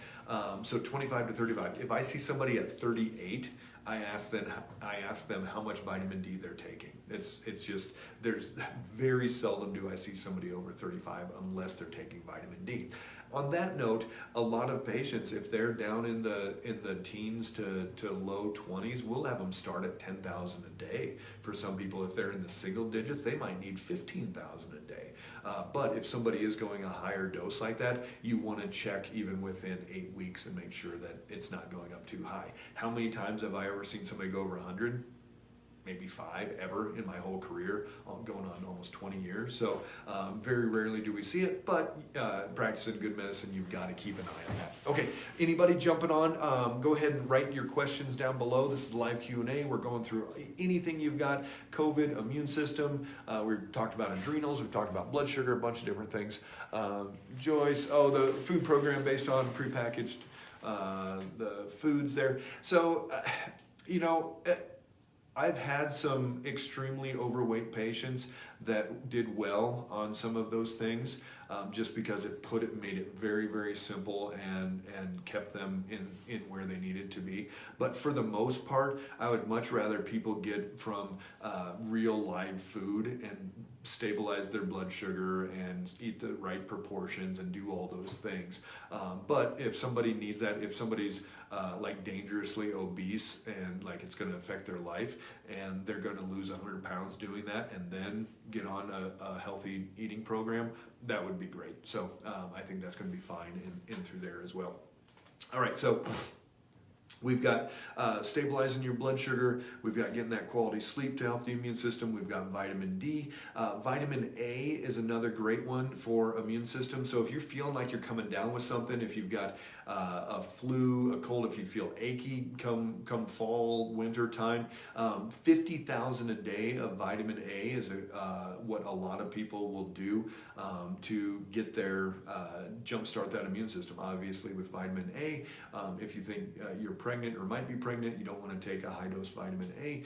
[SPEAKER 1] so 25 to 35. If I see somebody at 38, I ask them how much vitamin D they're taking. It's just, there's very seldom do I see somebody over 35 unless they're taking vitamin D.
[SPEAKER 2] On that note, a lot of patients, if they're down in the teens to low 20s, we'll have them start at 10,000 a day. For some people, if they're in the single digits, they might need 15,000 a day. But if somebody is going a higher dose like that, you want to check even within 8 weeks and make sure that it's not going up too high. How many times have I ever seen somebody go over 100? Maybe 5 ever in my whole career, going on almost 20 years. So very rarely do we see it, but practicing good medicine, you've got to keep an eye on that. Okay, anybody jumping on, go ahead and write your questions down below. This is live Q&A. We're going through anything you've got, COVID, immune system. We've talked about adrenals. We've talked about blood sugar, a bunch of different things. Joyce, the food program based on prepackaged the foods there. So, I've had some extremely overweight patients that did well on some of those things, just because it made it very, very simple and kept them in where they needed to be. But for the most part, I would much rather people get from real live food and stabilize their blood sugar and eat the right proportions and do all those things. But if somebody needs that, if somebody's like dangerously obese and like it's going to affect their life and they're going to lose 100 pounds doing that and then get on a healthy eating program, that would be great. So I think that's going to be fine in through there as well. All right, so we've got stabilizing your blood sugar. We've got getting that quality sleep to help the immune system. We've got vitamin D. Vitamin A is another great one for immune system. So if you're feeling like you're coming down with something, if you've got a flu, a cold, if you feel achy come fall, winter time, 50,000 a day of vitamin A is what a lot of people will do to get their jumpstart that immune system. Obviously with vitamin A, if you think you're pregnant or might be pregnant, you don't want to take a high dose vitamin A.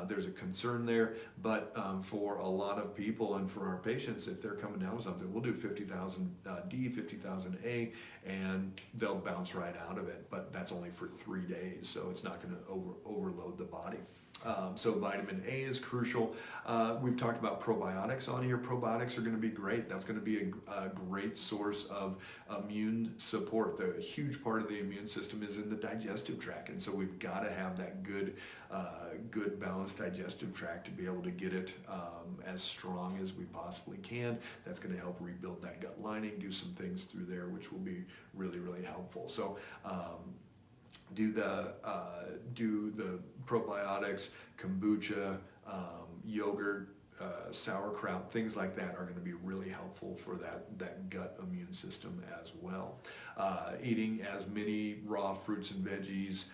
[SPEAKER 2] There's a concern there, but for a lot of people and for our patients, if they're coming down with something, we'll do 50,000 D, 50,000 A, and they'll bounce right out of it. But that's only for 3 days, so it's not going to overload the body. So vitamin A is crucial. We've talked about probiotics on here. Probiotics are going to be great. That's going to be a great source of immune support. The huge part of the immune system is in the digestive tract, and so we've got to have that good balanced digestive tract to be able to get it as strong as we possibly can. That's going to help rebuild that gut lining, do some things through there, which will be really, really helpful. So do the probiotics, kombucha, yogurt, sauerkraut, things like that are going to be really helpful for that gut immune system as well. Eating as many raw fruits and veggies,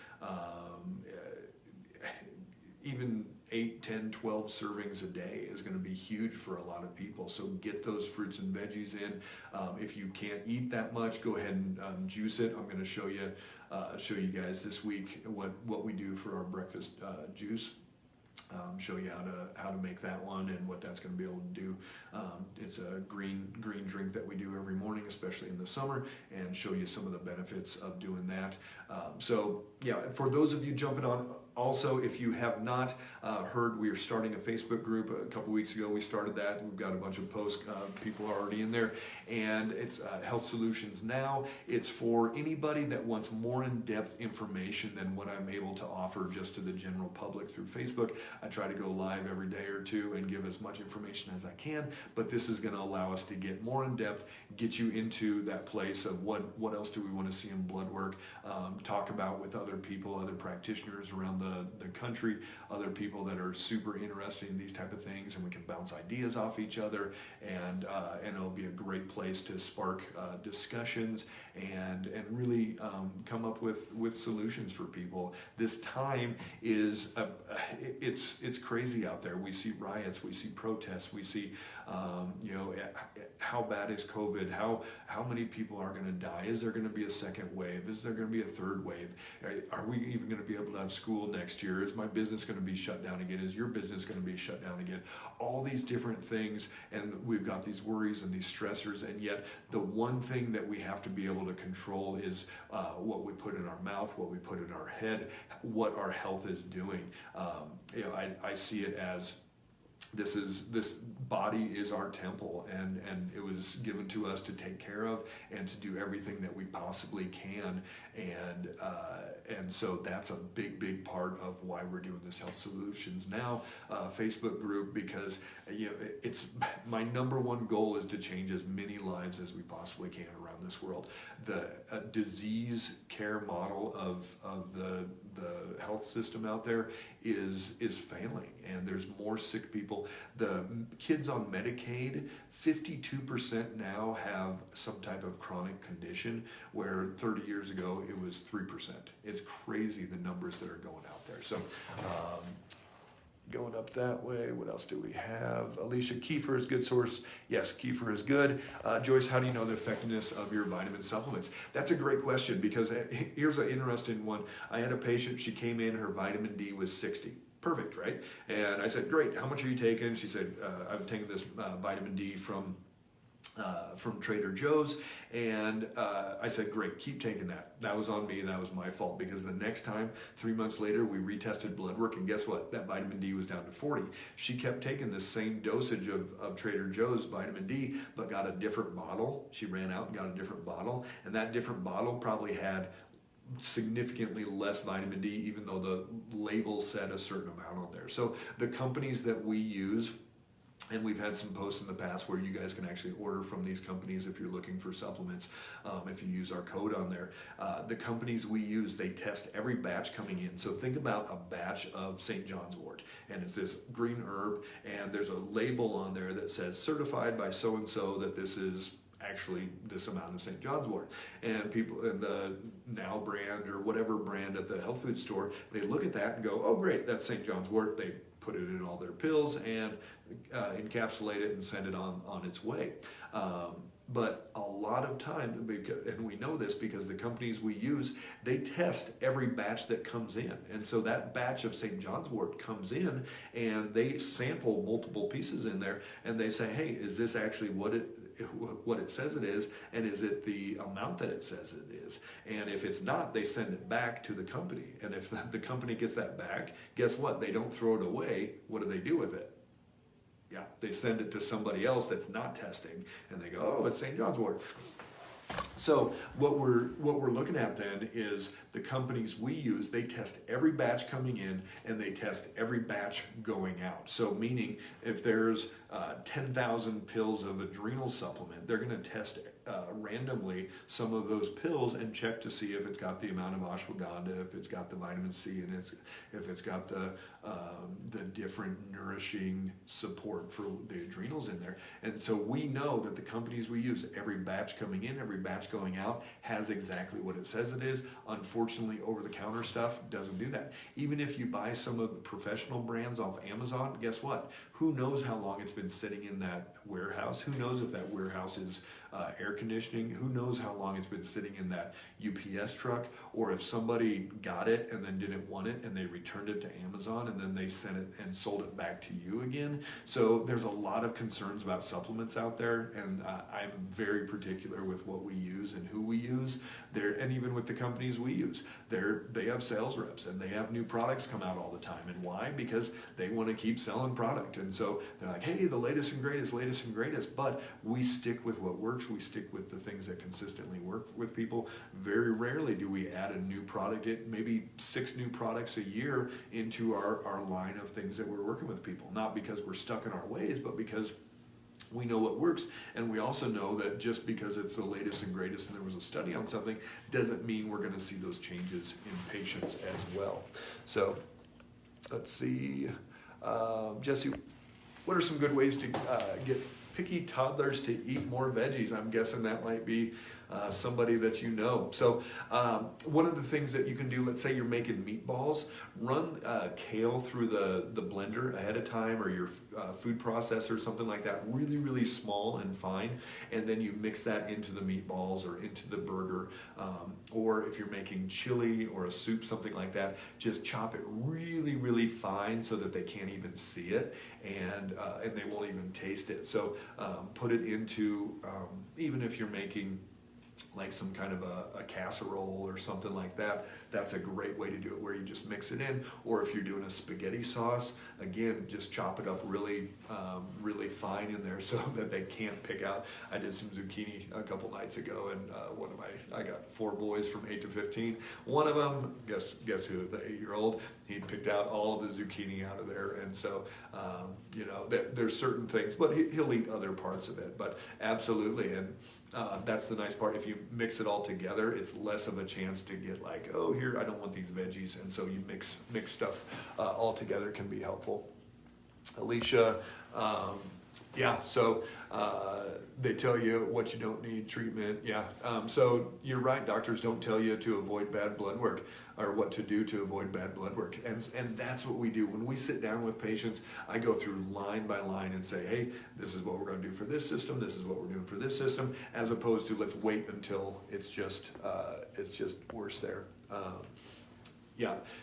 [SPEAKER 2] even 8, 10, 12 servings a day is going to be huge for a lot of people. So get those fruits and veggies in. If you can't eat that much, go ahead and juice it. I'm going to show you guys this week what we do for our breakfast juice. Show you how to make that one and what that's going to be able to do. It's a green drink that we do every morning, especially in the summer, and show you some of the benefits of doing that. So yeah, for those of you jumping on, also, if you have not heard, we are starting a Facebook group. A couple weeks ago, we started that. We've got a bunch of posts. People are already in there. And it's Health Solutions Now. It's for anybody that wants more in-depth information than what I'm able to offer just to the general public through Facebook. I try to go live every day or two and give as much information as I can. But this is going to allow us to get more in-depth, get you into that place of what else do we want to see in blood work, talk about with other people, other practitioners around the country, other people that are super interested in these type of things, and we can bounce ideas off each other, and it'll be a great place to spark discussions and really come up with solutions for people. This time is it's crazy out there. We see riots, we see protests, we see how bad is COVID? How many people are going to die? Is there going to be a second wave? Is there going to be a third wave? Are we even going to be able to have school next year? Is my business going to be shut down again? Is your business going to be shut down again? All these different things, and we've got these worries and these stressors, and yet the one thing that we have to be able to control is what we put in our mouth, what we put in our head, what our health is doing. I see it as this body is our temple, and it was given to us to take care of and to do everything that we possibly can, and so that's a big part of why we're doing this Health Solutions Now Facebook group, because it's my number one goal is to change as many lives as we possibly can around this world. The disease care model of the health system out there is failing, and there's more sick people. The kids on Medicaid, 52% now have some type of chronic condition, where 30 years ago it was 3%. It's crazy the numbers that are going out there. So going up that way, what else do we have? Alicia, kefir is good source. Yes, kefir is good. Joyce, how do you know the effectiveness of your vitamin supplements? That's a great question, because here's an interesting one. I had a patient, she came in, her vitamin D was 60. Perfect, right? And I said, great, how much are you taking? She said, I'm taking this vitamin D from Trader Joe's, and I said, great, keep taking that. That was on me, that was my fault, because the next time, 3 months later, we retested blood work, and guess what? That vitamin D was down to 40. She kept taking the same dosage of Trader Joe's vitamin D, but got a different bottle. She ran out and got a different bottle, and that different bottle probably had significantly less vitamin D, even though the label said a certain amount on there. So the companies that we use, and we've had some posts in the past where you guys can actually order from these companies if you're looking for supplements, if you use our code on there. The companies we use, they test every batch coming in. So think about a batch of St. John's wort, and it's this green herb, and there's a label on there that says certified by so-and-so that this is actually this amount of St. John's wort. And people in the Now brand or whatever brand at the health food store, they look at that and go, oh great, that's St. John's wort. They put it in all their pills and encapsulate it and send it on its way. But a lot of time, and we know this because the companies we use, they test every batch that comes in. And so that batch of St. John's wort comes in, and they sample multiple pieces in there, and they say, hey, is this actually what it says it is, and is it the amount that it says it is? And if it's not, they send it back to the company. And if the company gets that back, guess what? They don't throw it away. What do they do with it? Yeah, they send it to somebody else that's not testing, and they go, oh, it's St. John's wort. So what we're looking at then is the companies we use, they test every batch coming in, and they test every batch going out. So meaning if there's 10,000 pills of adrenal supplement, they're going to test randomly some of those pills and check to see if it's got the amount of ashwagandha, if it's got the vitamin C, and if it's got the different nourishing support for the adrenals in there. And so we know that the companies we use, every batch coming in, every batch going out, has exactly what it says it is. Unfortunately, over-the-counter stuff doesn't do that. Even if you buy some of the professional brands off Amazon, guess what? Who knows how long it's been sitting in that warehouse? Who knows if that warehouse is air conditioning? Who knows how long it's been sitting in that UPS truck? Or if somebody got it and then didn't want it and they returned it to Amazon and then they sent it and sold it back to you again. So there's a lot of concerns about supplements out there, and I'm very particular with what we use and who we use. And even with the companies we use, they have sales reps and they have new products come out all the time. And why? Because they want to keep selling product. And so they're like, hey, the latest and greatest, but we stick with what works. We stick with the things that consistently work with people. Very rarely do we add a new product, maybe 6 new products a year into our line of things that we're working with people. Not because we're stuck in our ways, but because we know what works, and we also know that just because it's the latest and greatest and there was a study on something doesn't mean we're going to see those changes in patients as well. So let's see. Jesse, what are some good ways to get picky toddlers to eat more veggies? I'm guessing that might be somebody that you know. So one of the things that you can do, let's say you're making meatballs, run kale through the blender ahead of time, or your food processor, something like that, really, really small and fine, and then you mix that into the meatballs or into the burger, or if you're making chili or a soup, something like that, just chop it really, really fine so that they can't even see it, and they won't even taste it. So put it into, even if you're making like some kind of a casserole or something like that, that's a great way to do it, where you just mix it in. Or if you're doing a spaghetti sauce, again, just chop it up really fine in there so that they can't pick out. I did some zucchini a couple nights ago, and I got 4 boys from 8 to 15. One of them, guess who, the 8-year-old, he picked out all of the zucchini out of there. And so, there's certain things, but he'll eat other parts of it. But absolutely, and that's the nice part. If you mix it all together, it's less of a chance to get like, oh, here, I don't want these veggies. And so you mix stuff all together can be helpful. Alicia, so they tell you what you don't need, treatment. So you're right, doctors don't tell you to avoid bad blood work or what to do to avoid bad blood work. And that's what we do. When we sit down with patients, I go through line by line and say, hey, this is what we're going to do for this system, this is what we're doing for this system, as opposed to let's wait until it's just worse there.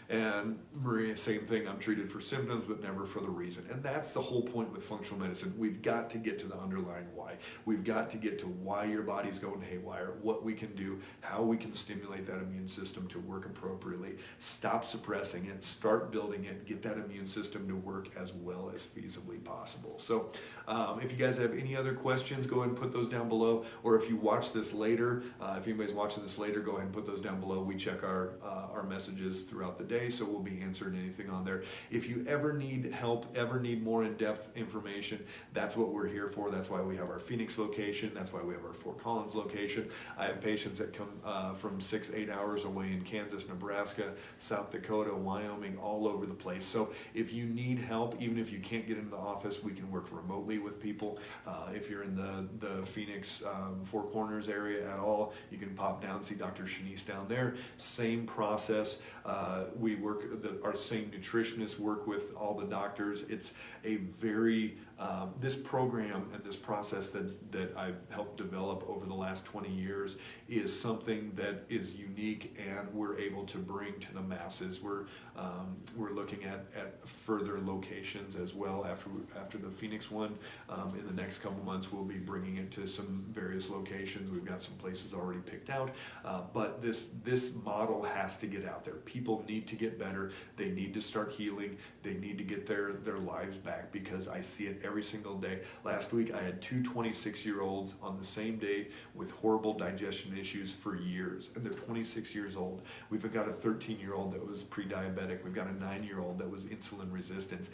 [SPEAKER 2] And Maria, same thing. I'm treated for symptoms, but never for the reason. And that's the whole point with functional medicine. We've got to get to the underlying why. We've got to get to why your body's going haywire, what we can do, how we can stimulate that immune system to work appropriately. Stop suppressing it, start building it, get that immune system to work as well as feasibly possible. So if you guys have any other questions, go ahead and put those down below. Or if you watch this later, if anybody's watching this later, go ahead and put those down below. We check our messages throughout the day, so we'll be answering anything on there. If you ever need help, ever need more in-depth information, that's what we're here for. That's why we have our Phoenix location. That's why we have our Fort Collins location. I have patients that come from 6-8 hours away in Kansas, Nebraska, South Dakota, Wyoming, all over the place. So if you need help, even if you can't get into the office, we can work remotely with people. If you're in the Phoenix Four Corners area at all, you can pop down and see Dr. Shanice down there. Same process. We work, our same nutritionists work with all the doctors. It's a very, this program and this process that I've helped develop over the last 20 years is something that is unique, and we're able to bring to the masses. We're looking at further locations as well after the Phoenix one. In the next couple months, we'll be bringing it to some various locations. We've got some places already picked out, but this model has to get out there. People need to get better. They need to start healing. They need to get their lives back, because I see it every single day. Last week, I had 2 26-year-olds on the same day with horrible digestion issues for years, and they're 26 years old. We've got a 13-year-old that was pre-diabetic. We've got a 9-year-old that was insulin resistant,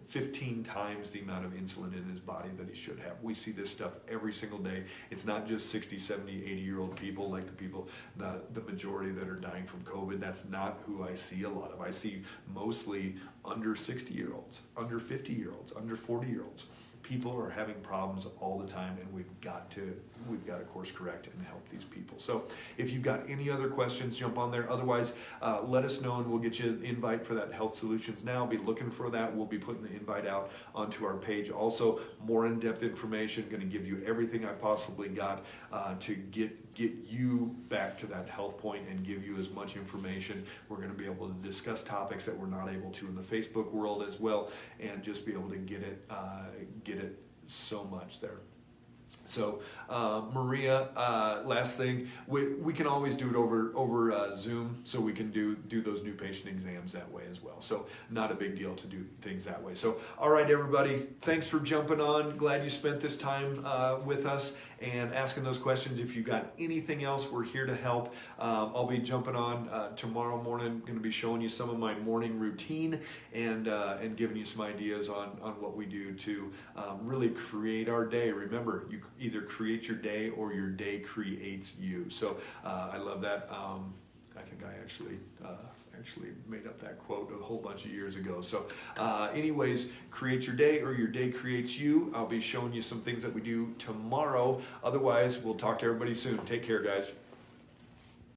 [SPEAKER 2] 15 times the amount of insulin in his body that he should have. We see this stuff every single day. It's not just 60, 70, 80-year-old people like the majority that are dying from COVID. That's not who I see a lot of. I see mostly under 60-year-olds, under 50-year-olds, under 40-year-olds. People are having problems all the time, and we've got to course correct and help these people. So if you've got any other questions, jump on there. Otherwise, let us know, and we'll get you an invite for that Health Solutions Now. Be looking for that. We'll be putting the invite out onto our page. Also, more in-depth information, going to give you everything I possibly got to get you back to that health point and give you as much information. We're going to be able to discuss topics that we're not able to in the Facebook world as well, and just be able to get it so much there. So Maria, last thing, we can always do it over Zoom, so we can do those new patient exams that way as well. So not a big deal to do things that way. So all right, everybody, thanks for jumping on. Glad you spent this time with us and asking those questions. If you've got anything else, we're here to help. I'll be jumping on tomorrow morning. Going to be showing you some of my morning routine and giving you some ideas on what we do to really create our day. Remember, you either create your day or your day creates you. So I love that. I think I actually made up that quote a whole bunch of years ago. So anyways, create your day or your day creates you. I'll be showing you some things that we do tomorrow. Otherwise, we'll talk to everybody soon. Take care, guys.